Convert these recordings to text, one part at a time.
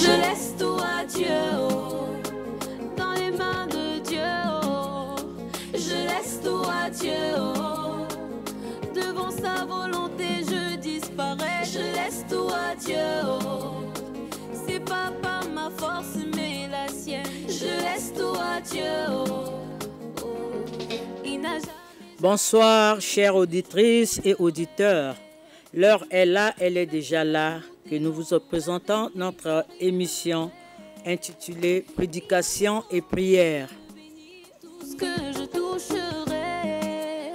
Je laisse tout à Dieu, oh, dans les mains de Dieu, oh. Je laisse tout à Dieu, oh, devant sa volonté je disparais. Je laisse tout à Dieu, oh, c'est pas par ma force mais la sienne. Je laisse tout à Dieu, oh, oh. Il n'a jamais... Bonsoir, chères auditrices et auditeurs. L'heure est là, elle est déjà là, que nous vous présentons notre émission intitulée Prédication et prière. Tout ce que je toucherai,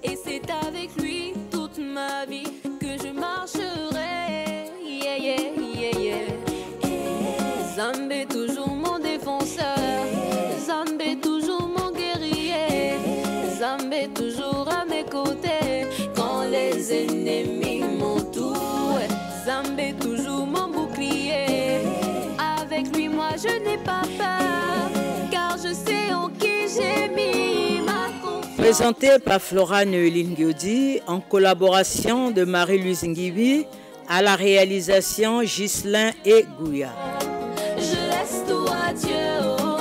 et c'est avec lui toute ma vie que je marcherai. Yeah, yeah, yeah, yeah. Zambé toujours mon défenseur, Zambé toujours mon guerrier, Zambé toujours à mes côtés quand les ennemis m'entourent. Zambé toujours mon bouclier, avec lui moi je n'ai pas peur, car je sais en qui j'ai mis ma confiance. Présenté par Flora Neuline Giodi en collaboration de Marie-Louise Ngibi, à la réalisation Ghislain et Gouya. Je laisse tout à Dieu, oh,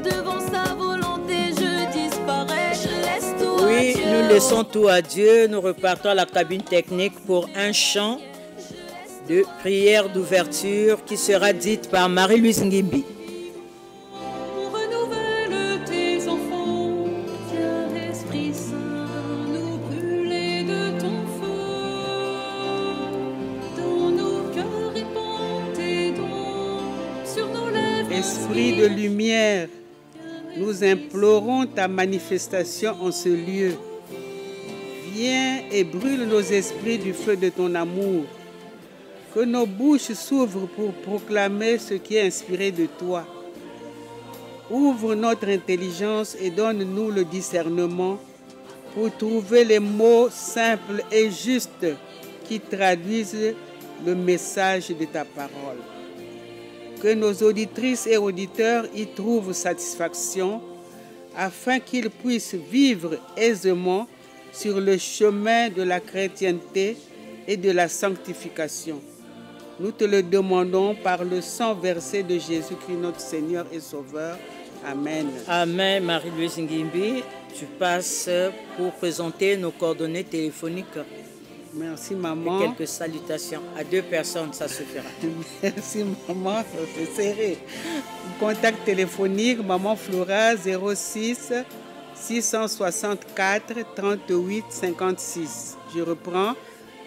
devant sa volonté je disparais. Je laisse tout à Oui, Dieu. nous laissons tout à Dieu. Nous repartons à la cabine technique pour un chant de prière d'ouverture qui sera dite par Marie-Louise Ngimbi. Renouvelle tes enfants, viens Esprit Saint, nous brûler de ton feu. Dans nos cœurs répand tes dons, sur nos lèvres. Esprit de lumière, nous implorons ta manifestation en ce lieu. Viens et brûle nos esprits du feu de ton amour. Que nos bouches s'ouvrent pour proclamer ce qui est inspiré de toi. Ouvre notre intelligence et donne-nous le discernement pour trouver les mots simples et justes qui traduisent le message de ta parole. Que nos auditrices et auditeurs y trouvent satisfaction afin qu'ils puissent vivre aisément sur le chemin de la chrétienté et de la sanctification. Nous te le demandons par le sang versé de Jésus-Christ, notre Seigneur et Sauveur. Amen. Amen, Marie-Louise Ngimbi. Tu passes pour présenter nos coordonnées téléphoniques. Merci, Et maman. quelques salutations à 2 personnes, ça suffira. Merci, maman. C'est serré. Contact téléphonique, maman Flora, 06 664 38 56. Je reprends.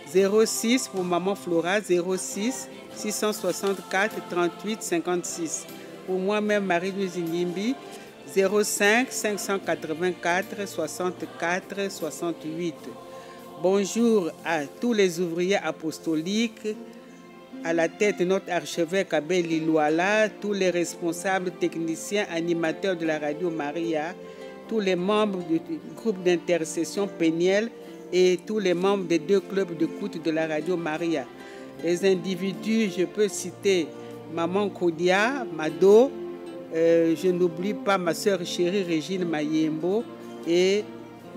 06 pour maman Flora, 06 664 38 56. Pour moi-même, Marie-Louise Ngimbi, 05 584 64 68. Bonjour à tous les ouvriers apostoliques, à la tête de notre archevêque Abel Lilouala, tous les responsables techniciens, animateurs de la radio Maria, tous les membres du groupe d'intercession Péniel et tous les membres des 2 clubs d'écoute de la radio Maria. Les individus, je peux citer Maman Kodia, Mado, je n'oublie pas ma soeur chérie Régine Mayembo et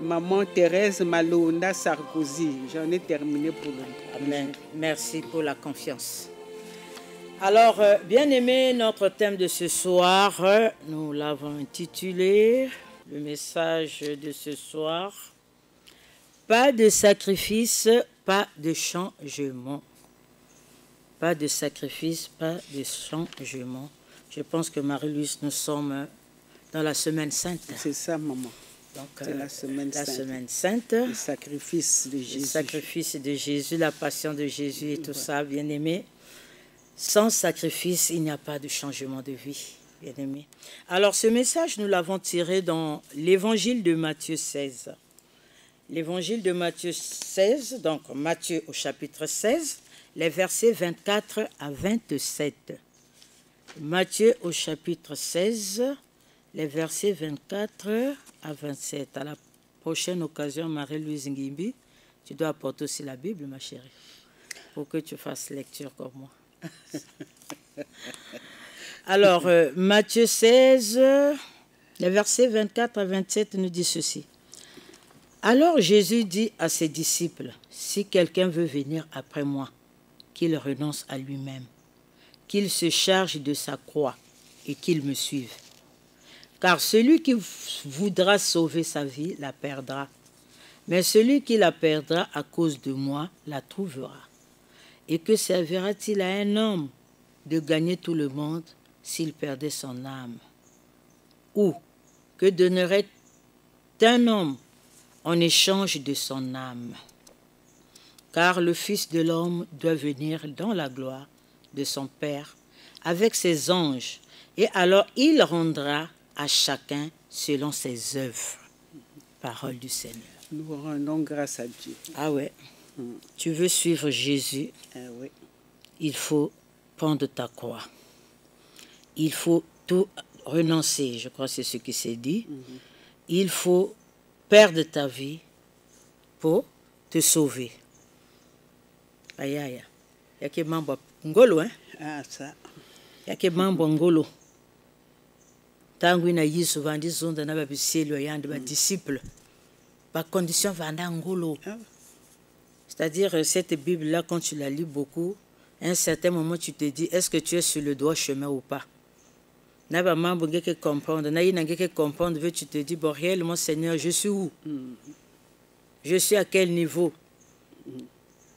Maman Thérèse Malonda Sarkozy. J'en ai terminé pour le Amen. Merci pour la confiance. Alors, bien-aimés, notre thème de ce soir, nous l'avons intitulé, le message de ce soir, pas de sacrifice, pas de changement. Pas de sacrifice, pas de changement. Je pense que Marie-Louise, nous sommes dans la semaine sainte. C'est ça, maman. Donc, C'est la semaine sainte. Semaine sainte. Le sacrifice de Jésus. Le sacrifice de Jésus, la passion de Jésus et tout ça, bien-aimé. Sans sacrifice, il n'y a pas de changement de vie, bien-aimé. Alors, ce message, nous l'avons tiré dans l'évangile de Matthieu 16. L'évangile de Matthieu 16, donc Matthieu au chapitre 16, les versets 24 à 27. Matthieu au chapitre 16, les versets 24 à 27. À la prochaine occasion, Marie-Louise Ngimbi, tu dois apporter aussi la Bible, ma chérie, pour que tu fasses lecture comme moi. Alors, Matthieu 16, les versets 24 à 27 nous dit ceci. Alors Jésus dit à ses disciples, si quelqu'un veut venir après moi, qu'il renonce à lui-même, qu'il se charge de sa croix et qu'il me suive. Car celui qui voudra sauver sa vie la perdra. Mais celui qui la perdra à cause de moi la trouvera. Et que servira-t-il à un homme de gagner tout le monde s'il perdait son âme? Ou que donnerait un homme en échange de son âme? Car le Fils de l'homme doit venir dans la gloire de son Père avec ses anges, et alors il rendra à chacun selon ses œuvres. Parole du Seigneur. Nous rendons grâce à Dieu. Ah ouais. Tu veux suivre Jésus, Oui. il faut prendre ta croix. Il faut tout renoncer, je crois que c'est ce qui s'est dit. Il faut perdre ta vie pour te sauver. Aïe, aïe. Il y a que mambo ngolo, hein? Ah, ça. Il y a que mambo ngolo. Tangu ina Yesu vandi zonda na babiselo yandi ba disciples. Par condition vanda ngolo. C'est-à-dire, cette Bible-là, quand tu la lis beaucoup, à un certain moment, tu te dis, est-ce que tu es sur le droit chemin ou pas? Na ba mambo ngeke comprendre, na ina ngeke comprendre, tu te dis, bon, réellement, Seigneur, je suis où? Je suis à quel niveau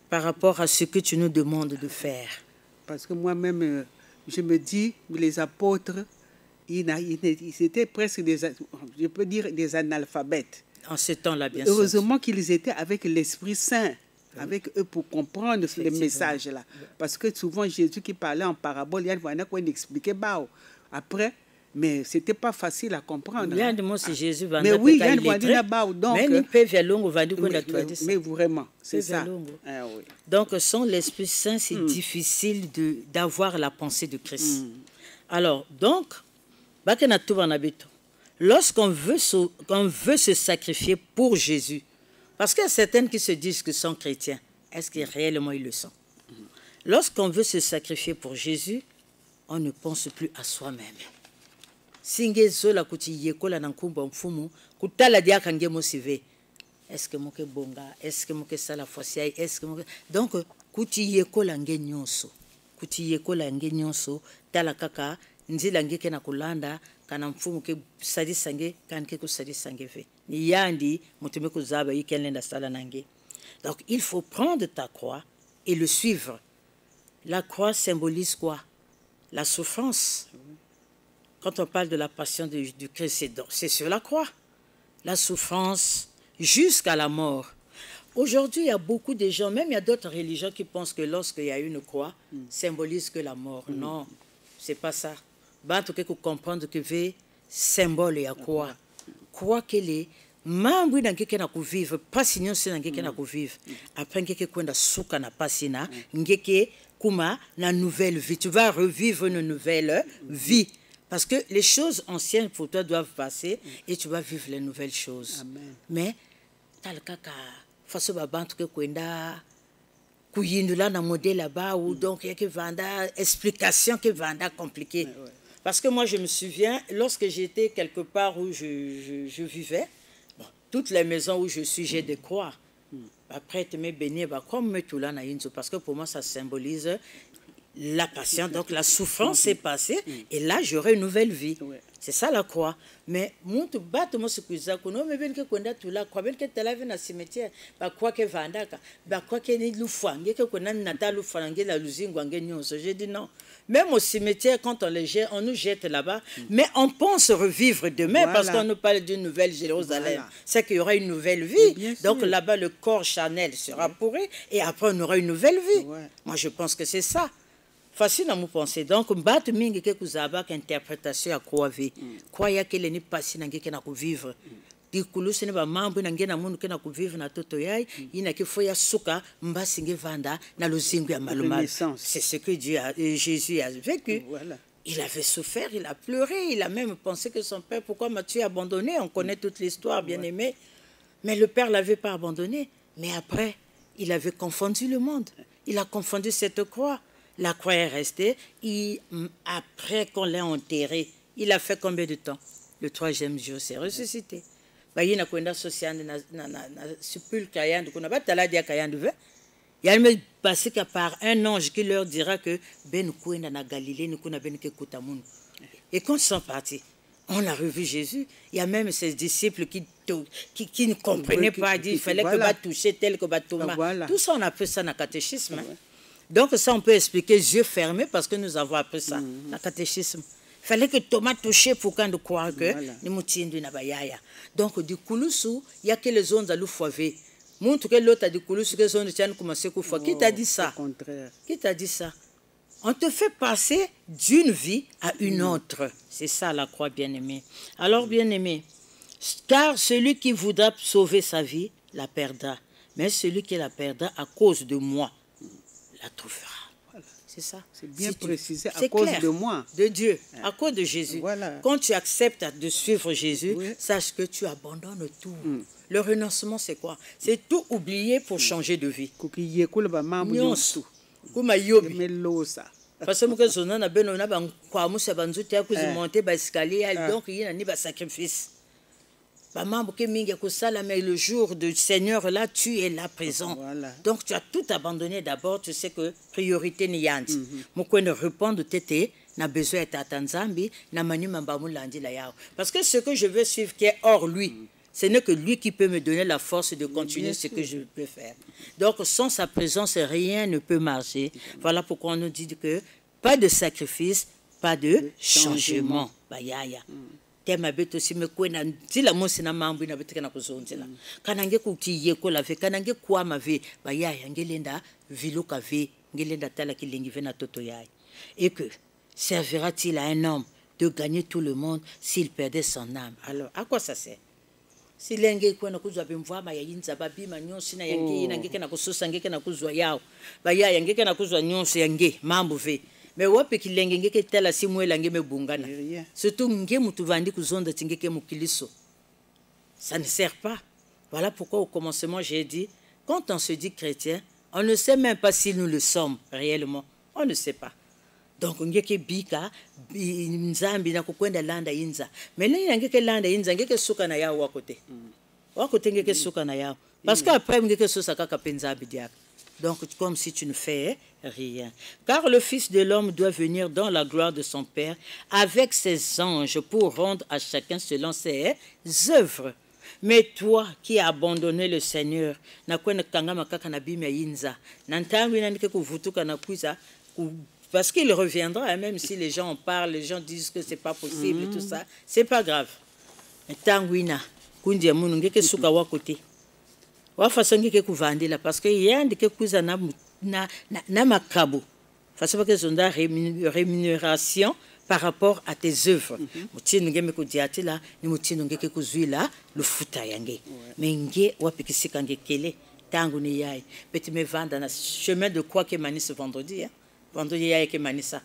par rapport à ce que tu nous demandes de faire? Parce que moi-même, je me dis, les apôtres, ils étaient presque je peux dire des analphabètes. En ce temps-là, bien sûr. Heureusement qu'ils étaient avec l'Esprit Saint, avec eux pour comprendre les messages-là. Parce que souvent, Jésus qui parlait en parabole, il y a quoi expliquer après, mais ce n'était pas facile à comprendre. Mais oui, il y a donc. Mais vraiment, c'est ça. Donc, sans l'Esprit Saint, c'est difficile d'avoir la pensée de Christ. Alors, donc, lorsqu'on veut se sacrifier pour Jésus, parce qu'il y a certaines qui se disent que sont chrétiens, est-ce que réellement ils le sont? Lorsqu'on veut se sacrifier pour Jésus, on ne pense plus à soi-même. Est-ce que moke bonga? Est-ce que moke sala fosiai? Est-ce que moke... Donc, kuti yekola nge nyonso. Kuti yekola nge nyonso. Tala kaka, nzila ngeke na kulanda, kana mfumu ke sadi sange, kan ke kusadi sange ve. Ni yandi, mutume kuzaba yikenlenda sala nange. Donc, il faut prendre ta croix et le suivre. La croix symbolise quoi? La souffrance. Quand on parle de la passion du Christ, c'est sur la croix. La souffrance jusqu'à la mort. Aujourd'hui, il y a beaucoup de gens, même il y a d'autres religions qui pensent que lorsqu'il y a une croix, symbolise que la mort. Non, c'est pas ça. Bah, tu peux comprendre que c'est symbole et à quoi. Quoi qu'elle est, mambo na ngeke na kuvivre, pasi nyonso na ngeke na kuvivre. Après ngeke kwenda suka na pasi na ngeke kuma na nouvelle vie. Tu vas revivre une nouvelle vie. Parce que les choses anciennes pour toi doivent passer et tu vas vivre les nouvelles choses. Amen. Mais, tal kaka, faso babantu ke kwenda, kuyindula na modèle là-bas, ou donc il y a que vanda, explication que vanda compliquée. Parce que moi, je me souviens, lorsque j'étais quelque part où je vivais, bon, toutes les maisons où je suis, j'ai des croix. Après, tu me bénis, parce que pour moi, ça symbolise la passion, donc la souffrance est passée, et là j'aurai une nouvelle vie. C'est ça la croix. Mais mon tout bat moi ce que ça qu'on me ben que konda tout là quoi ben que tu laves na cimetière ba quoi que vandaka ba quoi que ni lufa ngeke qu'on a nata lufa ngela luzingo ngenyoso. J'ai dit non. Même au cimetière quand on les jette, on nous jette là-bas, mais on pense revivre demain parce qu'on nous parle d'une nouvelle Jérusalem. C'est qu'il y aura une nouvelle vie. Donc là-bas le corps charnel sera pourri et après on aura une nouvelle vie. Moi je pense que c'est ça. Facile à me penser. Donc, bat mingi ke kuzaba interprétation à quoi vivre. Quoi ya que l'ennemi passe na ngeke na vivre. Di kulusi ne ba mambo na ngena mundu ke na vivre na toto yai, ina ke foya suka mbasi nge vanda na luzingu ya malumali. C'est ce que Jésus a vécu. Voilà. Il avait souffert, il a pleuré, il a même pensé que son père, pourquoi m'as-tu abandonné? On connaît toute l'histoire, bien aimé. Mais le père l'avait pas abandonné. Mais après, il avait confondu le monde. Il a confondu cette croix. La croix est restée. Après qu'on l'a enterré, il a fait combien de temps? Le 3e jour, c'est ressuscité. Il Il y a même passé qu'à part un ange qui leur dira que ben nous na Galilée nous na ben ke kutamun. Et quand ils sont partis, on a revu Jésus. Il y a même ses disciples qui ne comprenaient pas. Il fallait que va toucher tel que va Thomas. Tout ça, on a appris ça dans le catéchisme. Hein. Donc ça, on peut expliquer yeux fermés parce que nous avons appris ça dans le catéchisme. Il fallait que Thomas touche pour qu'on croire que nous tiendons na bayaya. Donc du kulusu, il y a que les zones à l'oufoivé. Montre que l'autre a dit kulusu que zones tiennent commencer à fois. Qui t'a dit ça? Qui t'a dit ça? On te fait passer d'une vie à une autre. C'est ça la croix, bien-aimé. Alors, bien-aimé, car celui qui voudra sauver sa vie la perdra. Mais celui qui la perdra à cause de moi la trouvera. Voilà. C'est ça. C'est bien précisé, à cause de moi. De Dieu, à cause de Jésus. Voilà. Quand tu acceptes de suivre Jésus, sache que tu abandonnes tout. Le renoncement, c'est quoi? C'est tout oublier pour changer de vie. Kuma yobi parce que zona na beno na ba kwa musa banzuti ya kuzimonter ba escalier donc il y a ni ba sacrifice ba mambo ke mingi ko sala mais le jour du Seigneur là tu es là présent. Donc tu as tout abandonné d'abord, tu sais que priorité ni yanti moko ne répondre tété na besoin de Tanzambi na manu mambamu landi la yao parce que ce que je veux suivre qui est hors lui. Ce n'est que lui qui peut me donner la force de continuer ce que je peux faire. Donc, sans sa présence, rien ne peut marcher. Voilà pourquoi on nous dit que pas de sacrifice, pas de changement. Bayaya. Tema beto si me kwena tila mosi na mambo ina betika na kuzonzela. Kanange kutiye ko la ve kanange kwa ma ve bayaya ngelenda viluka ve ngelenda tala kilingi ve na toto yai. Et que servira-t-il à un homme de gagner tout le monde s'il perdait son âme? Alors, à quoi ça sert? Si lenge kwena kuzwa bimvwa ba yinza babima nyonsi na yange ina ngeke na kususa ngeke na kuzwa yao ba ya ngeke na kuzwa nyonsi yange mambo ve mais wapi kilenge ngeke tela simwela ngeme bungana surtout nge mutu vandi kuzonda tingeke mukiliso ça ne sert pas. Voilà pourquoi au commencement j'ai dit quand on se dit chrétien on ne sait même pas si nous le sommes réellement, on ne sait pas. Donc ngeke bika nzambi na kukwenda landa inza mais là ngeke landa inza ngeke suka na yao wakote ngeke suka na yao parce que après ngeke susa kaka penzabi diaka. Donc comme si tu ne fais rien, car le Fils de l'homme doit venir dans la gloire de son Père avec ses anges pour rendre à chacun selon ses œuvres. Mais toi qui as abandonné le Seigneur na kwenda kangama kaka na bimi inza na ntangu ina ndike kuvutuka na kuiza parce qu'il reviendra, même si les gens en parlent, les gens disent que c'est pas possible, tout ça, c'est pas grave. Tanguina, kundi ya munu ngeke suka wakote. Wa façon ngeke kuvandila parce que yandi ke kuza na makabu. Façon que zonda rémunération par rapport à tes œuvres. Mutino ngeme ko diati la, ni mutino ngeke kuzuila le futa yange. Mais nge wapikisika ngekele tangu ni yai. Petit me vanda na chemin de quoi que mani ce vendredi hein. Vendredi, il y a que Manissa.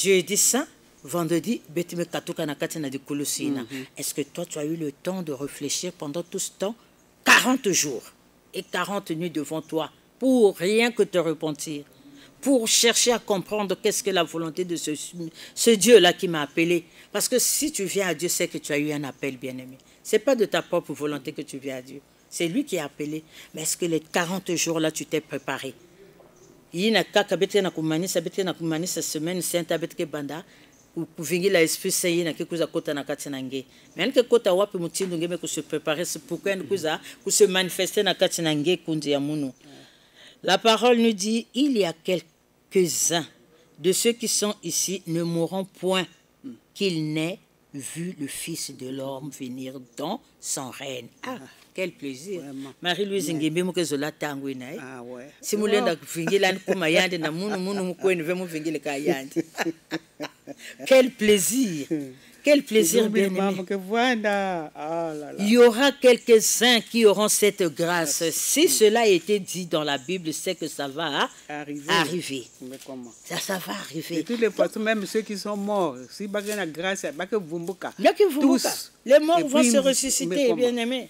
Jeudi saint, vendredi, Betime Katuka na Katina de Koulousina. Est-ce que toi, tu as eu le temps de réfléchir pendant tout ce temps 40 jours et 40 nuits devant toi pour rien que te repentir, pour chercher à comprendre qu'est-ce que la volonté de ce Dieu-là qui m'a appelé. Parce que si tu viens à Dieu, c'est que tu as eu un appel, bien-aimé. Ce n'est pas de ta propre volonté que tu viens à Dieu. C'est lui qui a appelé. Mais est-ce que les 40 jours-là, tu t'es préparé? Yina kaka betke na kumanisa semaine sainte betke banda kuvingi la esprit sayi na kikuza kota na kati na nge mais que kota wapi mutindo ngeme ko se préparer pour qu'on kuza ku se manifester na kati na nge kundi ya munu. La parole nous dit il y a quelques-uns de ceux qui sont ici ne mourront point qu'ils n'aient vu le Fils de l'homme venir dans son règne. Ah, quel plaisir. Marie-Louise Ngimbe mukezola tangu inae. Ah ouais. Si mulenda kuvingila nkuma yande na munu mukweni ve muvingile ka yande. Quel plaisir. Quel plaisir bien-aimé. Il y aura quelques-uns qui auront cette grâce. Si cela a été dit dans la Bible, c'est que ça va arriver. Mais comment? Ça va arriver. Et tous les poissons, même ceux qui sont morts, si il y a une grâce, tous les morts vont se ressusciter, bien-aimé.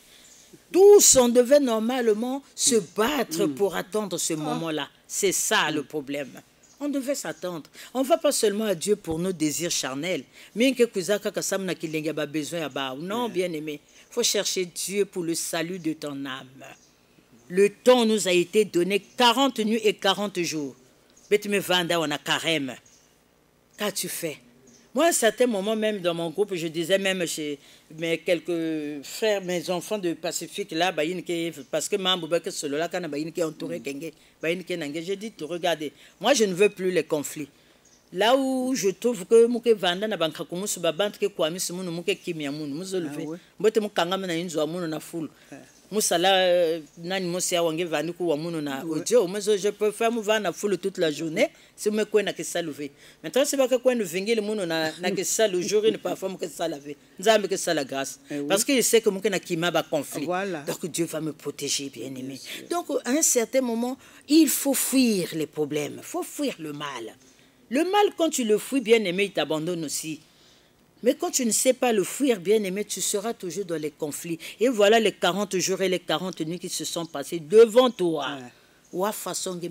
Tous, on devait normalement se battre pour attendre ce moment-là. C'est ça le problème. On devait s'attendre. On ne va pas seulement à Dieu pour nos désirs charnels. Mais non, bien-aimé. Il faut chercher Dieu pour le salut de ton âme. Le temps nous a été donné 40 nuits et 40 jours. Betme Vanda, on a carême. Qu'as-tu fait? Moi, à un certain moment, même dans mon groupe, je disais même chez mes quelques frères, mes enfants de Pacifique, là, parce que j'ai dit, regardez, moi, je ne veux plus les conflits. Là où je trouve que muke vanda na banka kumusu babante ke kwami simu muke kimia munu muzoluve mbote mukangama na inzo munu na full musala nani mosia wange vani ku munu na audio muzo je peux faire mu vana full toute la journée si me kwena ke saluve maintenant c'est pas que kwena vingile munu na ke salu jour ne parfois muke salave nzambe ke sala grâce parce que je sais que muke na kima ba conflit donc Dieu va me protéger bien aimé. Donc à un certain moment il faut fuir les problèmes, faut fuir le mal. Le mal, quand tu le fuis, bien-aimé, il t'abandonne aussi. Mais quand tu ne sais pas le fuir, bien-aimé, tu seras toujours dans les conflits. Et voilà les 40 jours et les 40 nuits qui se sont passés devant toi. Wa façon,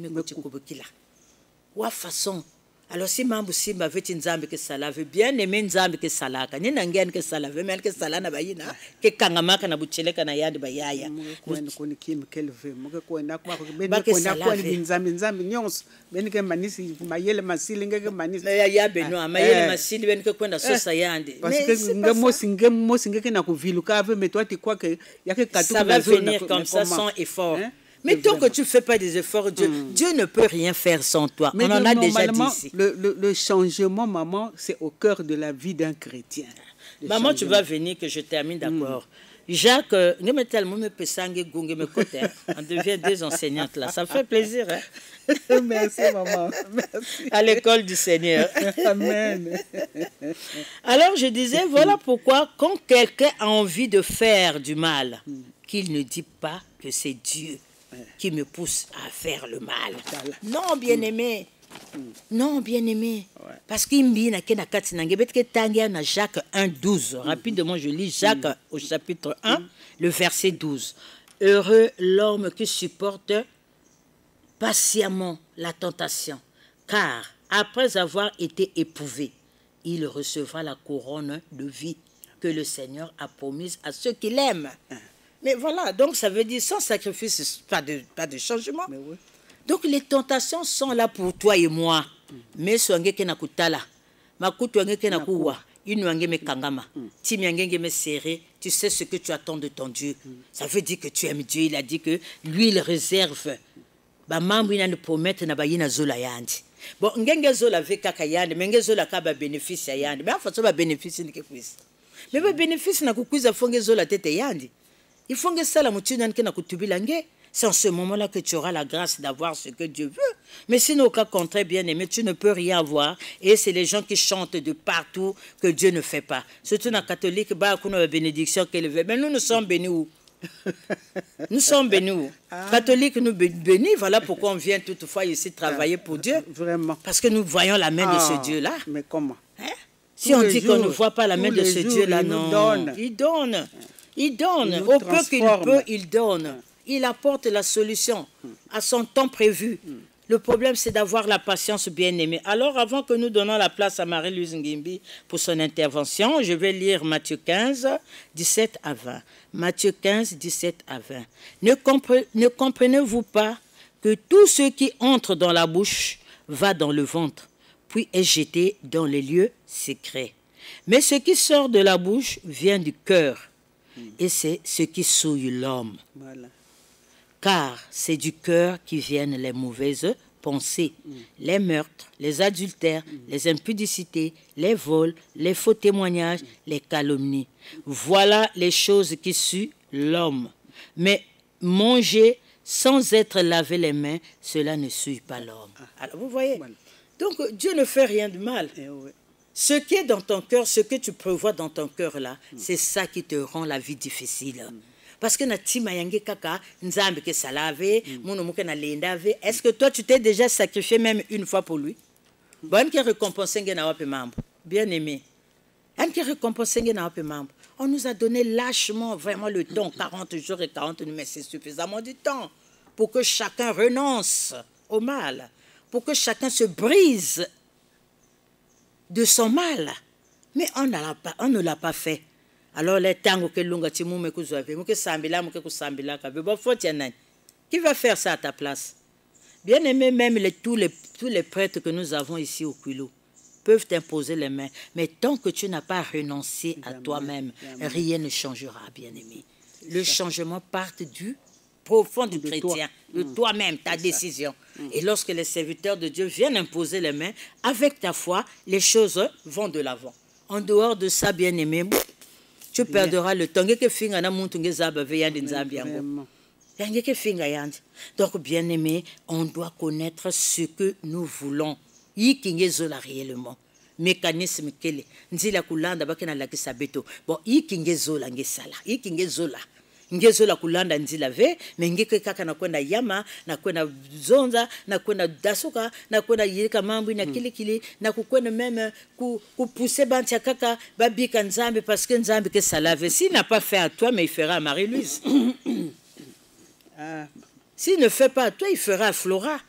wa façon. Alors si mambo simba veti nzambe ke salave bien aimé nzambe ke salaka ni nangeni ke salave mais ke salana bayina ke kangamaka na bucheleka na yandi bayaya kwenda kuni kim kelve muke kwenda kwa beni kwenda kwa nzambe nyonso beni ke manisi mayele masili ngeke manisi ya beno mayele masili beni ke kwenda sosa yandi parce que ngemo ngeke na kuviluka ave mais toi tu crois que yake katu ça va venir comme ça sans effort. Mais tant que tu ne fais pas des efforts, Dieu ne peut rien faire sans toi. Mais on en a déjà dit ici. Le changement, maman, c'est au cœur de la vie d'un chrétien. Maman, tu vas venir, que je termine d'accord. Jacques, on devient deux enseignantes là. Ça fait plaisir. Hein? Merci, maman. Merci. À l'école du Seigneur. Amen. Alors, je disais, voilà pourquoi, quand quelqu'un a envie de faire du mal, qu'il ne dit pas que c'est Dieu qui me pousse à faire le mal. Non, bien-aimé. Non, bien-aimé. Parce qu'il me dit, Jacques 1, 12. Rapidement, je lis Jacques au chapitre 1, le verset 12. Heureux l'homme qui supporte patiemment la tentation, car après avoir été éprouvé, il recevra la couronne de vie que le Seigneur a promise à ceux qui l'aiment. Mais voilà, donc ça veut dire sans sacrifice, pas de changement. Oui. Donc les tentations sont là pour toi et moi. Mais soange ke nakutala, makutu ange ke nakuwa, inuange me kangama, timiange me serré, tu sais ce que tu attends de ton Dieu. Ça veut dire que tu aimes Dieu. Il a dit que lui il réserve. Ba mambu ina ne promettre na bayina zola yandi. Bon, ngenge zola ve kaka yandi, mais ngenge zola ka ba bénéfice yandi. Mais afa so ba bénéfice ni ke kwisi. Mais ba bénéfice na kukuza fonge zola tete yandi. Il faut que ça la c'est en ce moment-là que tu auras la grâce d'avoir ce que Dieu veut. Mais sinon, au cas contraire, bien-aimé, tu ne peux rien avoir. Et c'est les gens qui chantent de partout que Dieu ne fait pas. Surtout dans les catholiques, la bénédiction qu'elle veut. Mais nous sommes bénis où? Nous sommes bénis où? Catholiques, nous bénis. Voilà pourquoi on vient toutefois ici travailler pour Dieu. Vraiment. Parce que nous voyons la main de ce Dieu-là. Mais comment? Hein? Si on dit qu'on ne voit pas la main de ce Dieu-là, non. Il donne. Il donne. Au peu qu'il peut, il donne. Il apporte la solution à son temps prévu. Le problème, c'est d'avoir la patience, bien-aimée. Alors, avant que nous donnons la place à Marie-Louise Ngimbi pour son intervention, je vais lire Matthieu 15, 17 à 20. Matthieu 15, 17 à 20. Ne comprenez-vous pas que tout ce qui entre dans la bouche va dans le ventre, puis est jeté dans les lieux secrets. Mais ce qui sort de la bouche vient du cœur. Et c'est ce qui souille l'homme. Voilà. Car c'est du cœur qui viennent les mauvaises pensées, les meurtres, les adultères, les impudicités, les vols, les faux témoignages, les calomnies. Voilà les choses qui suent l'homme. Mais manger sans être lavé les mains, cela ne suit pas l'homme. Alors vous voyez, donc Dieu ne fait rien de mal. Ce qui est dans ton cœur, ce que tu prévois dans ton cœur là, c'est ça qui te rend la vie difficile. Parce que est-ce que toi tu t'es déjà sacrifié même une fois pour lui? Bien aimé. On nous a donné lâchement vraiment le temps, 40 jours et 40 nuits, mais c'est suffisamment du temps pour que chacun renonce au mal, pour que chacun se brise de son mal. Mais on ne l'a pas fait. Alors les tango que lunga timu me kuzabe muke sambila muke kusambila ka be ba foti nani Qui va faire ça à ta place? Bien aimé, même tous les prêtres que nous avons ici au culot peuvent t'imposer les mains. Mais tant que tu n'as pas renoncé à toi-même, rien ne changera, bien aimé. Le changement part du profond du chrétien, de toi-même, ta décision. Et lorsque les serviteurs de Dieu viennent imposer les mains, avec ta foi, les choses vont de l'avant. En dehors de ça, bien aimé, tu perdras le temps. Donc, bien aimé, on doit connaître ce que nous voulons. Yikingezola réellement. Mécanisme kele. Nzila kulanda bakena lakisa beto. Bon, yikingezola ngesala. Yikingezola. Ngezola kulanda nzila ve, mengeke kaka na kwenda yama, na kwenda zonza, na kwenda dasuka, na kwenda yirika mambo na kili, na kukwenda même pousser bantia kaka babika nzambe parce que nzambe ke salave. S'il n'a pas fait à toi, mais il fera à Marie-Louise. S'il ne fait pas à toi, il fera à Flora.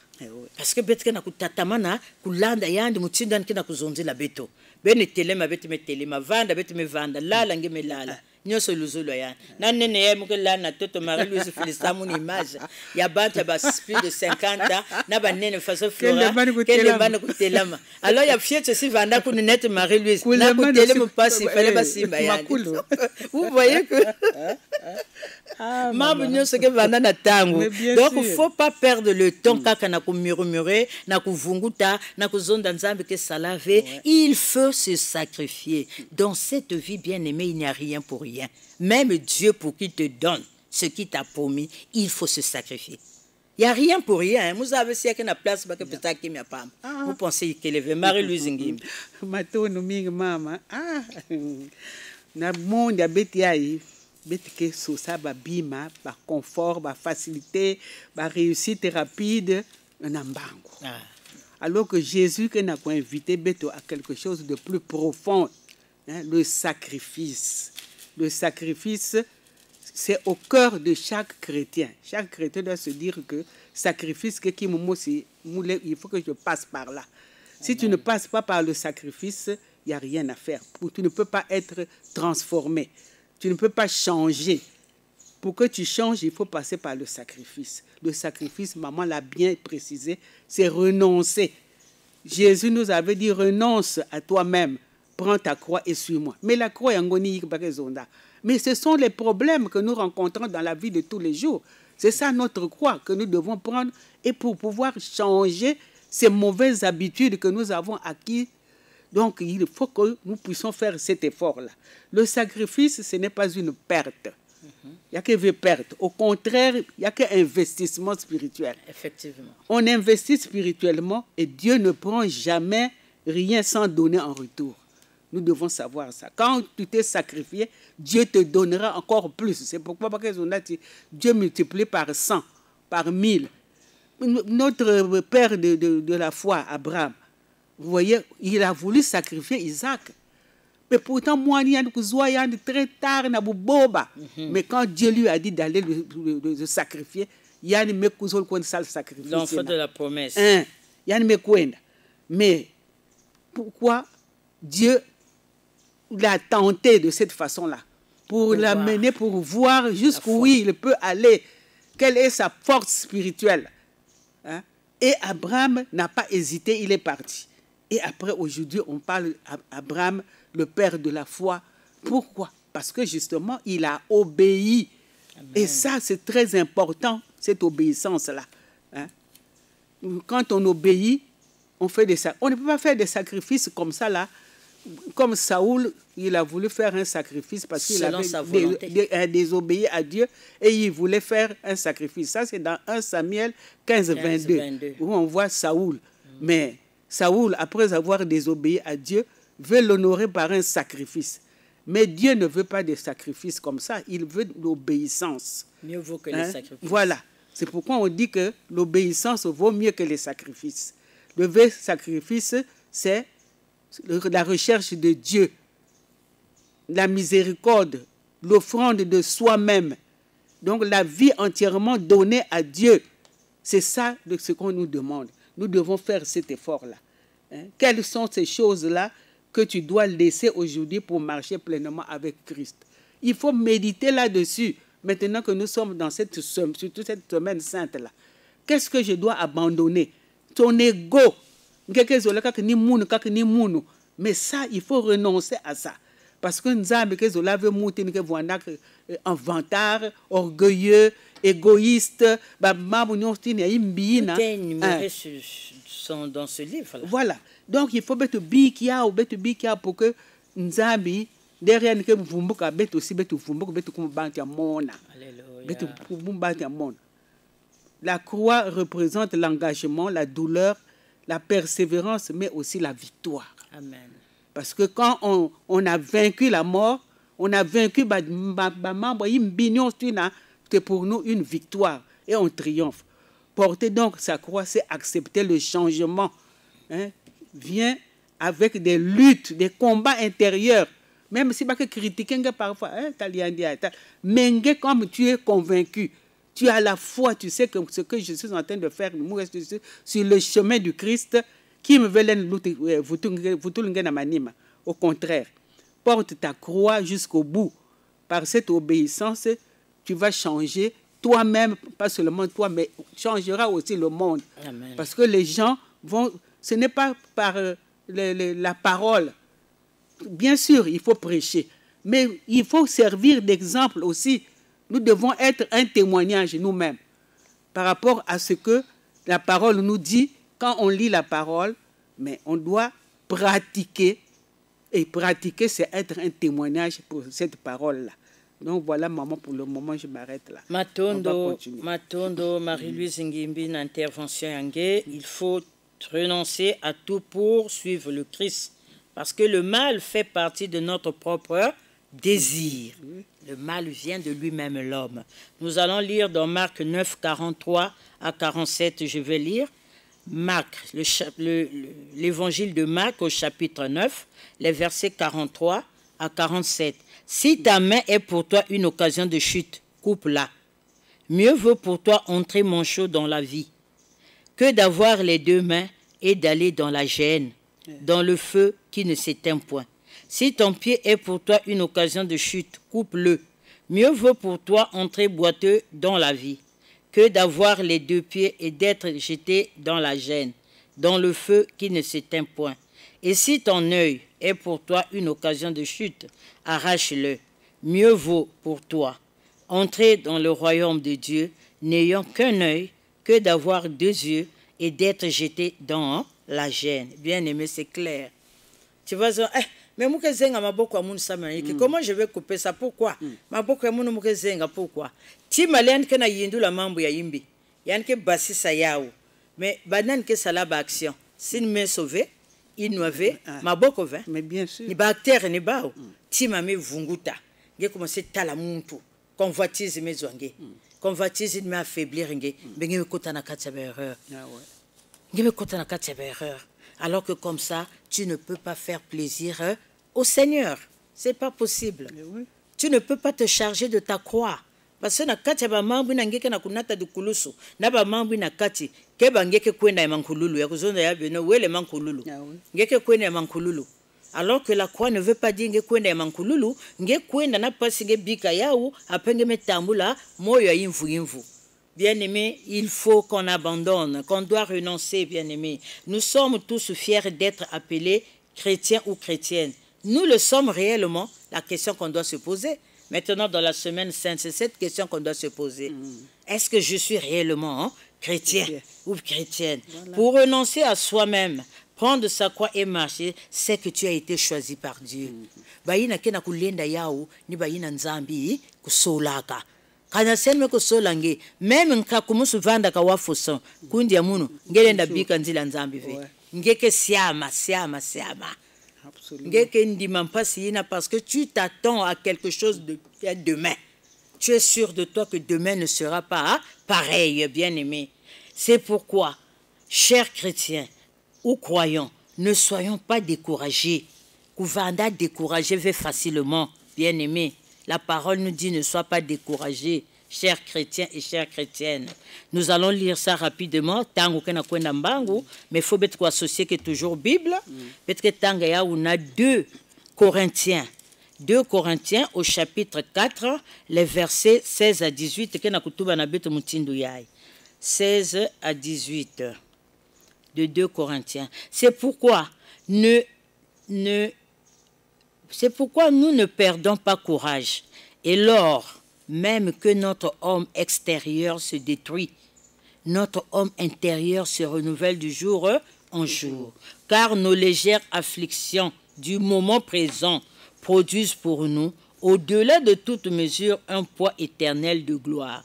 Parce que betka na kutatamana kulanda yandi mutinda nkina kuzonzi la beto. Bene telema beti me telema vanda beti me vanda lala nge me lala. Nyoso luzolo ya. Na nene ya muke la na toto Marie-Louise Félista mon image. Ya banta ba plus de 50 ans na ba nene faso Flora. Quelle bande kutelama. Alors ya fiette si vanda ku net Marie-Louise. Na kutelema pas il fallait pas simba ya. Vous voyez que donc il ne faut pas perdre le temps kaka na murmurer, na kuvunguta, na kuzonda nzambe ke salave. Il faut se sacrifier. Dans cette vie bien-aimée, il n'y a rien pour rien. Même Dieu pour qu'il te donne ce qu'il t'a promis, il faut se sacrifier. Il n'y a rien pour rien. Vous avez si qu'il y a place pour que peut-être qu'il n'y a pas. Vous pensez qu'il est Marie-Louise Ngim. Maman. Na monde abeti que ça va bima, va confort, va facilité, va réussite rapide, alors que Jésus qui n'a pas invité Beto à quelque chose de plus profond, hein, le sacrifice. Le sacrifice, c'est au cœur de chaque chrétien. Chaque chrétien doit se dire que sacrifice, il faut que je passe par là. Si tu ne passes pas par le sacrifice, il n'y a rien à faire. Tu ne peux pas être transformé. Tu ne peux pas changer. Pour que tu changes, il faut passer par le sacrifice. Le sacrifice, maman l'a bien précisé, c'est renoncer. Jésus nous avait dit, renonce à toi-même, prends ta croix et suis-moi. Mais la croix est angoni. Mais ce sont les problèmes que nous rencontrons dans la vie de tous les jours. C'est ça notre croix que nous devons prendre. Et pour pouvoir changer ces mauvaises habitudes que nous avons acquises, donc, il faut que nous puissions faire cet effort-là. Le sacrifice, ce n'est pas une perte. Il n'y a que perte. Au contraire, il n'y a qu'investissement spirituel. Effectivement. On investit spirituellement et Dieu ne prend jamais rien sans donner en retour. Nous devons savoir ça. Quand tu t'es sacrifié, Dieu te donnera encore plus. C'est pourquoi Dieu multiplie par 100, par 1000. Notre père de la foi, Abraham, vous voyez, il a voulu sacrifier Isaac. Mais pourtant, moi, il y a très tard, mais quand Dieu lui a dit d'aller le sacrifier, il y a une sacrifice. L'enfant de la promesse. Mais pourquoi Dieu l'a tenté de cette façon-là? Pour l'amener, pour voir jusqu'où il peut aller. Quelle est sa force spirituelle? Hein? Et Abraham n'a pas hésité, il est parti. Et après, aujourd'hui, on parle d'Abraham, le père de la foi. Pourquoi? Parce que justement, il a obéi. Amen. Et ça, c'est très important, cette obéissance-là. Hein? Quand on obéit, on fait des sacrifices. On ne peut pas faire des sacrifices comme ça, là. Comme Saoul, il a voulu faire un sacrifice parce qu'il avait désobéi à Dieu et il voulait faire un sacrifice. Ça, c'est dans 1 Samuel 15, 22, où on voit Saoul. Mais Saoul, après avoir désobéi à Dieu, veut l'honorer par un sacrifice. Mais Dieu ne veut pas des sacrifices comme ça, il veut l'obéissance. Mieux vaut que les sacrifices. Voilà. C'est pourquoi on dit que l'obéissance vaut mieux que les sacrifices. Le vrai sacrifice, c'est la recherche de Dieu, la miséricorde, l'offrande de soi-même. Donc la vie entièrement donnée à Dieu. C'est ça ce qu'on nous demande. Nous devons faire cet effort-là. Hein? Quelles sont ces choses-là que tu dois laisser aujourd'hui pour marcher pleinement avec Christ? Il faut méditer là-dessus. maintenant que nous sommes dans cette semaine sainte-là, qu'est-ce que je dois abandonner? Ton ego. Mais ça, il faut renoncer à ça. Parce que nous avons un vantard, orgueilleux, égoïste. Sont dans ce livre-là. Voilà. Donc, il faut mettre bikia pour que nous avons derrière nous aussi la croix représente l'engagement, la douleur, la persévérance, mais aussi la victoire. Amen. Parce que quand on a vaincu la mort, on a vaincu c'est pour nous une victoire et on triomphe. Porter donc sa croix, c'est accepter le changement. Hein? Vient avec des luttes, des combats intérieurs. Même si pas que critiquer parfois, mais comme tu es convaincu, tu as la foi, tu sais que ce que je suis en train de faire, sur le chemin du Christ, qui me veut lutter, au contraire, porte ta croix jusqu'au bout. Par cette obéissance, tu vas changer toi-même, pas seulement toi, mais changera aussi le monde. Amen. Parce que les gens vont, ce n'est pas par la parole. Bien sûr, il faut prêcher, mais il faut servir d'exemple aussi. Nous devons être un témoignage nous-mêmes par rapport à ce que la parole nous dit. Quand on lit la parole, mais on doit pratiquer. Et pratiquer, c'est être un témoignage pour cette parole-là. Donc voilà, maman, pour le moment, je m'arrête là. Matondo, Marie-Louise Ngimbi, une intervention yangé. Il faut renoncer à tout pour suivre le Christ. Parce que le mal fait partie de notre propre désir. Le mal vient de lui-même, l'homme. Nous allons lire dans Marc 9, 43 à 47, je vais lire. Marc, l'évangile de Marc au chapitre 9, les versets 43 à 47. Si ta main est pour toi une occasion de chute, coupe-la. Mieux vaut pour toi entrer manchot dans la vie que d'avoir les deux mains et d'aller dans la gêne, dans le feu qui ne s'éteint point. Si ton pied est pour toi une occasion de chute, coupe-le. Mieux vaut pour toi entrer boiteux dans la vie que d'avoir les deux pieds et d'être jeté dans la gêne, dans le feu qui ne s'éteint point. Et si ton œil est pour toi une occasion de chute, arrache-le. Mieux vaut pour toi entrer dans le royaume de Dieu, n'ayant qu'un œil, que d'avoir deux yeux et d'être jeté dans la gêne. Bien aimé, c'est clair. Tu vas dire, mais comment je vais couper ça? Pourquoi? Pourquoi? Ti malen ke na yindu la mambo ya yimbi. Yan ke basi sa yao. Mais banan ke salaba action. Sin me sauvé, innové, ma boko vin. Mais bien sûr. Ni bactère ni bao. Ti mame vunguta. Nge commencé tala muntu. Convoitise me zwange. Convoitise me affaiblir nge. Bengi me kota na kati ya erreur. Nge me kota na kati ya erreur. Alors que comme ça, tu ne peux pas faire plaisir au Seigneur. C'est pas possible. Oui. Tu ne peux pas te charger de ta croix. Parce que na kati ya bamambu na ngeke na kunata dukulusu. Na bamambu na kati. Keba ngeke kwenda ya mankululu. Ya kuzonda ya bino wele mankululu. Ngeke kwenda ya mankululu. Alors que la croix ne veut pas dire ngeke kwenda ya mankululu. Ngeke kwenda na pasi nge bika yao. Apenge metambula moyo ya invu. Bien-aimés, il faut qu'on abandonne, qu'on doit renoncer, bien-aimés. Nous sommes tous fiers d'être appelés chrétiens ou chrétiennes. Nous le sommes réellement, la question qu'on doit se poser. Maintenant, dans la semaine sainte, c'est cette question qu'on doit se poser. Est-ce que je suis réellement chrétien ou chrétienne? Voilà. Pour renoncer à soi-même, prendre sa croix et marcher, c'est que tu as été choisi par Dieu. Bayina kena kulenda yao, ni bayina nzambi kusolaka. Kana senme ko solange même nka kumusu vanda ka wafoson kundi ya munu ngelenda bika nzila nzambi ve ngeke siama ngeke ndima mpasi ina parce que tu t'attends à quelque chose de demain. Tu es sûr de toi que demain ne sera pas pareil, bien-aimé. C'est pourquoi, chers chrétiens ou croyants, ne soyons pas découragés. Kouvanda découragé va facilement, bien-aimé. La parole nous dit ne sois pas découragé, chers chrétiens et chères chrétiennes. Nous allons lire ça rapidement. Tango kena kwenda mbangu, mais faut être associé que toujours Bible. Peut-être que tango ya on a 2 Corinthiens 2 Corinthiens au chapitre 4, les versets 16 à 18. 16 à 18 de 2 Corinthiens. C'est pourquoi nous ne perdons pas courage. Et lors même que notre homme extérieur se détruit, notre homme intérieur se renouvelle du jour en jour. Car nos légères afflictions du moment présent produisent pour nous, au-delà de toute mesure, un poids éternel de gloire.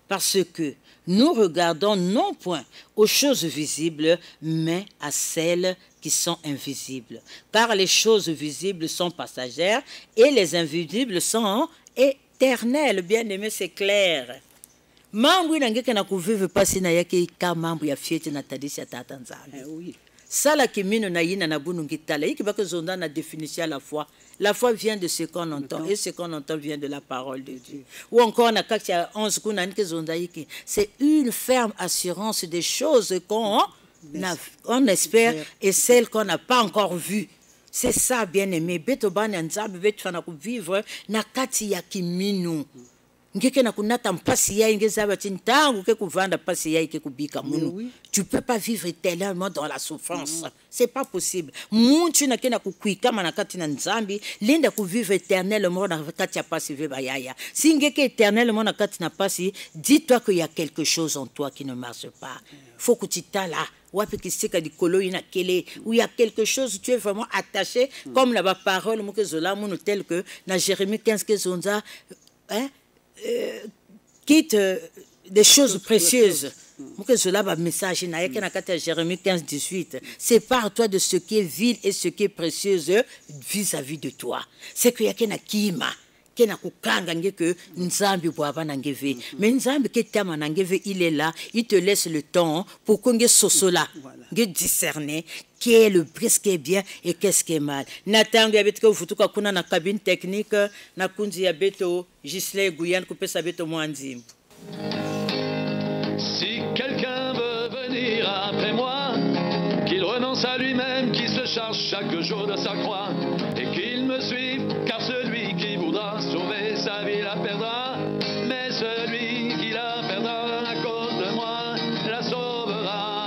Parce que nous regardons non point aux choses visibles, mais à celles qui sont invisibles. Car les choses visibles sont passagères et les invisibles sont éternelles. Bien-aimé, c'est clair. Mambo inangeke na kuvive pasi na yake ka mambo ya fiete na tadisi ya tata nzambe. Oui. Sala kimino na yina na bunu ngitala. Iki bako zonda na définition la foi. La foi vient de ce qu'on entend et ce qu'on entend vient de la parole de Dieu. Ou encore na katia 11 kuna nike zonda yiki. C'est une ferme assurance des choses qu'on espère et celles qu'on n'a pas encore vues. C'est ça, bien-aimé. Beto bana nzambe beto fana ku vivre na kati ya kimino. Ngeke na kunata mpasi ya ingezaba tintangu ke kuvanda pasi ya ike kubika munu. Tu peux pas vivre éternellement dans la souffrance. C'est pas possible. Muntu na kena kukuika manakati na nzambi, linda ku vivre éternellement na kati ya pasi veba yaya. Si ngeke éternellement na kati na pasi, dis-toi qu'il y a quelque chose en toi qui ne marche pas. Faut que tu t'ala. Où il y a quelque chose où tu es vraiment attaché, comme la parole telle que dans Jérémie 15 que Zonza, quitte des choses précieuses. Message Jérémie 15, 18. Sépare-toi de ce qui est vil et ce qui est précieux vis-à-vis de toi. C'est qu'il y a qu'un akima. Mais il est là, il te laisse le temps pour qu'on discerner qui est le vrai, ce qui est bien et qu'est-ce qui est mal. Natang yabetko ufutuka kuna na cabine technique na kunzi yabeto Gisle Guyane couper sa beto mwanzim. Si quelqu'un veut venir après moi, qu'il renonce à lui-même, qu'il se charge chaque jour de sa croix et qu'il me suive, car celui qui voudra sauver sa vie la perdra, mais celui qui la perdra à cause de moi la sauvera.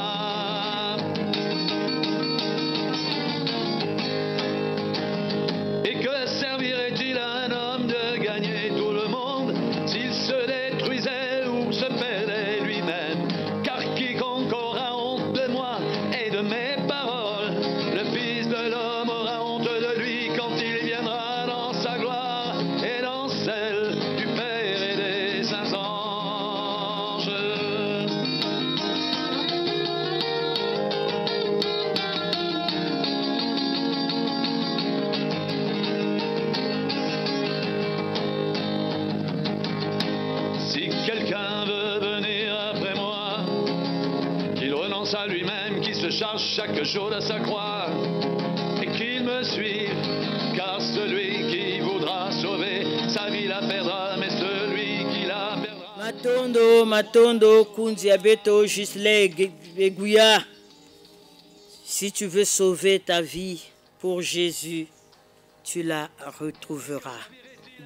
Et que servirait-il à un homme de gagner tout le monde s'il se détruisait ou se perdait lui-même? Car quiconque aura honte de moi et de mes paroles, le Fils de l'homme aura honte de lui quand il viendra dans sa gloire et dans celle du Père et des saints anges. Si quelqu'un veut venir après moi, qu'il renonce à lui-même, qu'il se charge chaque jour de sa croix et qu'il me suive, car celui qui voudra sauver sa vie la perdra, mais celui qui la perdra... Matondo, Kunzi Abeto, Gisle Eguya. Si tu veux sauver ta vie pour Jésus, tu la retrouveras,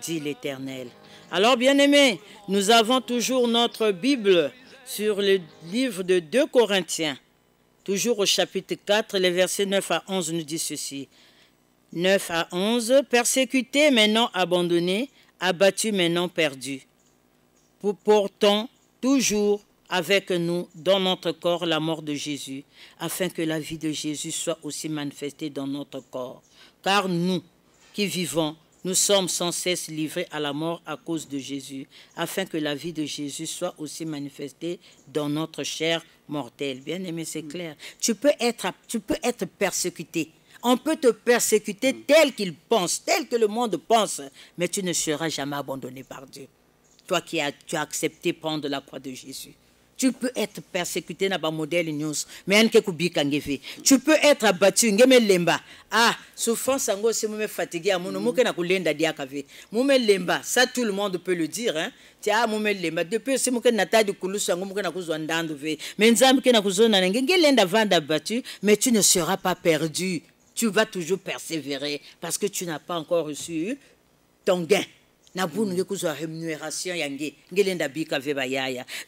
dit l'Éternel. Alors, bien-aimés, nous avons toujours notre Bible sur le livre de 2 Corinthiens. Toujours au chapitre 4, les versets 9 à 11 nous disent ceci. 9 à 11, persécutés mais non abandonnés, abattus mais non perdus. Portons toujours avec nous dans notre corps la mort de Jésus, afin que la vie de Jésus soit aussi manifestée dans notre corps. Car nous qui vivons, nous sommes sans cesse livrés à la mort à cause de Jésus, afin que la vie de Jésus soit aussi manifestée dans notre chair mortelle. Bien aimé, c'est clair. Tu peux être persécuté. On peut te persécuter tel qu'il pense, tel que le monde pense, mais tu ne seras jamais abandonné par Dieu. Toi qui tu as accepté prendre la croix de Jésus. Tu peux être persécuté dans le modèle news, mais tu peux être abattu. Ah, souffrance, c'est moi fatigué. Ça, tout le monde peut le dire. Hein? Depuis c'est moi qui n'ai de coulouse, mais tu ne seras pas perdu. Tu vas toujours persévérer parce que tu n'as pas encore reçu ton gain.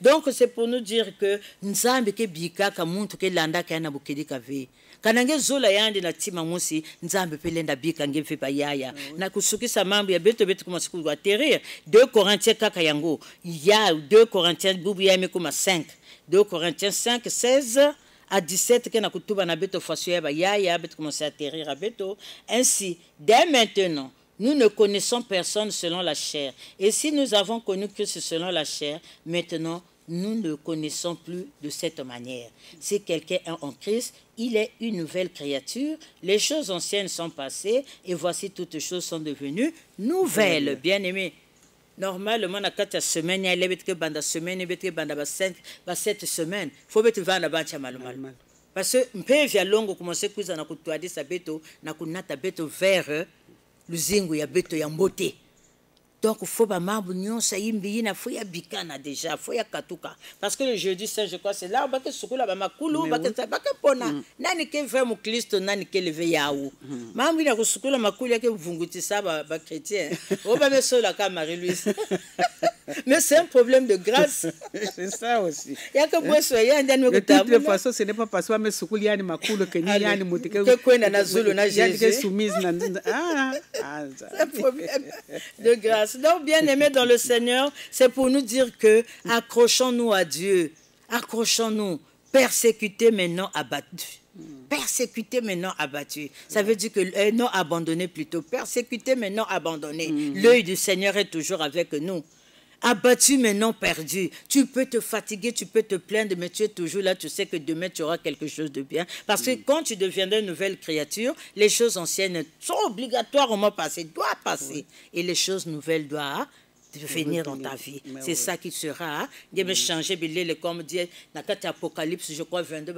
Donc c'est pour nous dire que nzambe ke bika ka muntu ke landa ka na bukedi ka ve kanange zola yandi na tima musi nzambe pe lenda bika ngefe pa yaya na kusukisa mambo ya beto kuma siku wa terre 2 Corinthiens kaka yango ya 2 Corinthiens bubu ya mekuma 5 2 Corinthiens 5 16 à 17 que na kutuba na beto faso ya ba yaya beto commencer à terrir à beto. Ainsi dès maintenant nous ne connaissons personne selon la chair. Et si nous avons connu que c'est selon la chair, maintenant, nous ne connaissons plus de cette manière. Si quelqu'un est en Christ, il est une nouvelle créature. Les choses anciennes sont passées et voici toutes choses sont devenues nouvelles. Bien-aimés, normalement, na kata semaine, il y a que banda semaine, il y a banda 5, 7 semaines. Il faut que vendre bancha mal. Parce que mpevi ya longo commencer kuza na kutuadi sa beto na kunata beto vers luzingu ya beto ya mbote. Donc, il faut que mambo nyonsa yimbi na faut ya bikana déjà, faut ya katuka. Parce que le jeudi saint, je crois, c'est là où que sukula ba makulu, ba que pona. Nani ke vraiment Christ, nani ke leve yaou. Mambo na kusukula makulu ya ke vunguti sa ba chrétien. O ba me sola ka Marie-Louise. Mais c'est un problème de grâce. C'est ça aussi. Il y a que moi soyez de toute façon, ce n'est pas parce que me sukuli yani makulu que ni yani mutike. Que kwenda na zulu na Jésus. Yani ke soumise na c'est un problème de grâce. Donc, bien aimés dans le Seigneur, c'est pour nous dire que accrochons-nous à Dieu. Accrochons-nous. Persécutés mais non abattus. Persécutés mais non abattus. Ça veut dire que non abandonnés plutôt. Persécutés mais non abandonnés. L'œil du Seigneur est toujours avec nous. Abattu mais non perdu. Tu peux te fatiguer, tu peux te plaindre, mais tu es toujours là, tu sais que demain tu auras quelque chose de bien. Parce que quand tu deviendras une nouvelle créature, les choses anciennes sont obligatoirement passées, doivent passer. Et les choses nouvelles doivent venir dans ta vie. C'est ça qui sera. Je vais changer, comme dit dans l'Apocalypse, je crois 22,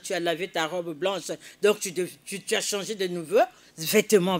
tu as lavé ta robe blanche, donc tu as changé de nouveau vêtements.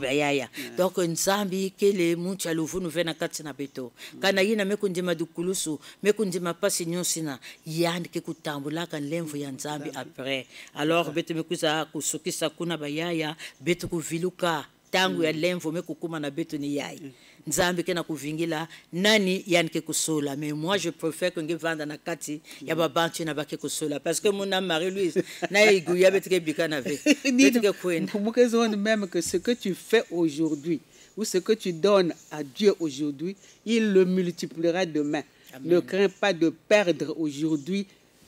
Donc, nzambi kele muntu aluvu nouveau na kati na beto. Kana yina mekundima dukulusu, mekundima pasi nyonsina, yandi ke kutambula kan lemvu ya nzambi après. Alors, beto mekuza kusukisa kuna bayaya, beto kuviluka, tangu ya lemvu mekukuma na beto ni yai. Nzambi kena kuvingila nani yanke kusola, mais moi je préfère que ngevanda na kati ya babantu na bake kusola parce que mon âme Marie-Louise na iguya betre bikana ve betre kwenda même que ce que tu fais aujourd'hui ou ce que tu donnes à Dieu aujourd'hui, il le multipliera demain. Amen. Ne crains pas de perdre aujourd'hui,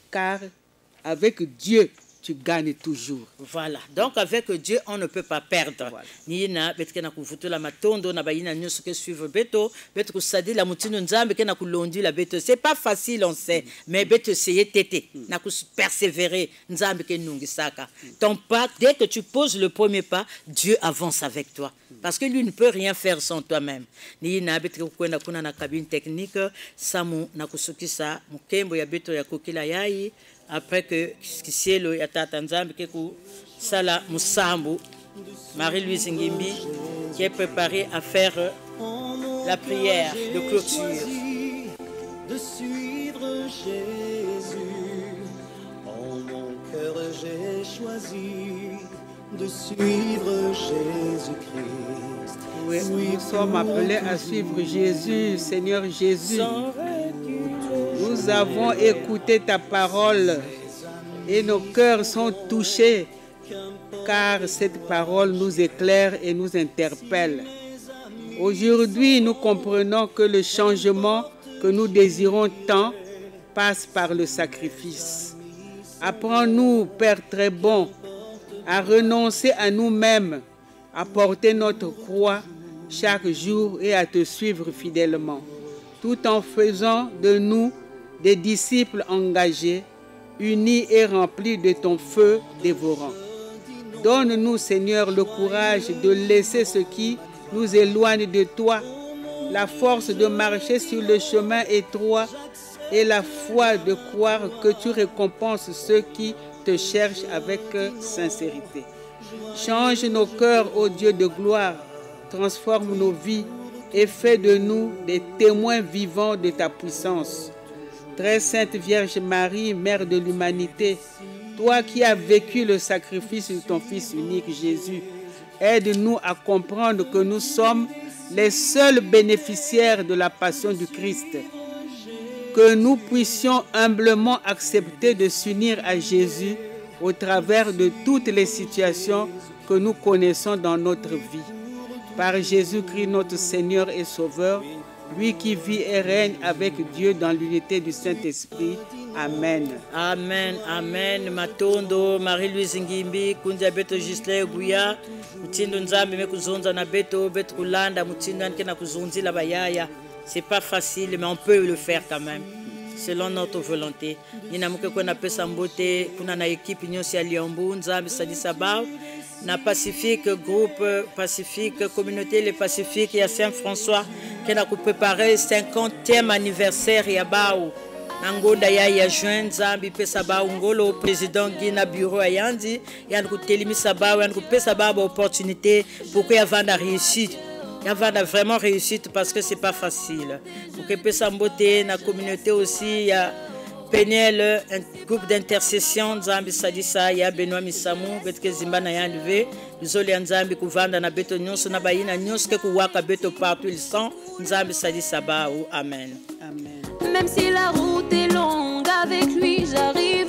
car avec Dieu tu gagnes toujours. Voilà. Donc avec Dieu, on ne peut pas perdre. Ni na betka na kufutu la matondo na bayina nyoso ke suivre beto, beto kusadi la mutino nzambe ke na kulondi la beto. C'est pas facile, on sait, mais beto essayer tété, na kus persévérer nzambe ke nungi saka. Ton pas, dès que tu poses le premier pas, Dieu avance avec toi. Parce que lui ne peut rien faire sans toi-même. Ni na betka kwenda kuna na cabine technique, samu na kusukisa mukembo ya beto ya kokila yai. Après que Kisielo Yatata Nzambe Keku Sala Moussambu, Marie-Louise Ngimbi, qui est préparée à faire la prière de clôture. De suivre Jésus, en mon cœur j'ai choisi de suivre Jésus-Christ. Oui, nous sommes appelés à suivre Jésus, Seigneur Jésus. Nous avons écouté ta parole et nos cœurs sont touchés car cette parole nous éclaire et nous interpelle. Aujourd'hui, nous comprenons que le changement que nous désirons tant passe par le sacrifice. Apprends-nous, Père très bon, à renoncer à nous-mêmes, à porter notre croix chaque jour et à te suivre fidèlement, tout en faisant de nous des disciples engagés, unis et remplis de ton feu dévorant. Donne-nous, Seigneur, le courage de laisser ce qui nous éloigne de toi, la force de marcher sur le chemin étroit et la foi de croire que tu récompenses ceux qui te cherchent avec sincérité. Change nos cœurs, ô Dieu de gloire, transforme nos vies et fais de nous des témoins vivants de ta puissance. Très sainte Vierge Marie, Mère de l'humanité, toi qui as vécu le sacrifice de ton Fils unique Jésus, aide-nous à comprendre que nous sommes les seuls bénéficiaires de la passion du Christ. Que nous puissions humblement accepter de s'unir à Jésus au travers de toutes les situations que nous connaissons dans notre vie. Par Jésus-Christ, notre Seigneur et Sauveur, lui qui vit et règne avec Dieu dans l'unité du Saint-Esprit. Amen. Amen, amen. Matondo, Marie-Louise Ngimbi, Kundia Beto Gisle Guya, Mutindo Nzambi Mekuzonza na Beto, Beto Kulanda, Mutindo Anke na Kuzonzi la Bayaya. C'est pas facile, mais on peut le faire quand même, selon notre volonté. Nina muke kuna pesa mbote, kuna na équipe Nyonsi ya Liombu, Nzambi Sadi Sabao, na Pacifique, groupe Pacifique, communauté Les Pacifiques, ya Saint-François, qui a préparé 50e anniversaire ya Bao. Nangonda ya juin Nzambi pesa Bao ngolo président Guina bureau ayandi, ya kutelimisa Bao, ya kupesa Bao opportunité pour que avant de réussir. Il y a vraiment réussite parce que c'est pas facile. Pour que pesa mbote na communauté aussi, il y a Péniel, un groupe d'intercession, Nzambi Sadisa, il y a Benoît Misamou, Betke Zimbana ya levé, Zoli Nzambi Kuvanda na Beto Nyonso na Bayina Nyonso ke kuwaka Beto partout ils sont, Nzambi Sadisa Bao. Amen. Amen. Même si la route est longue, avec lui j'arrive.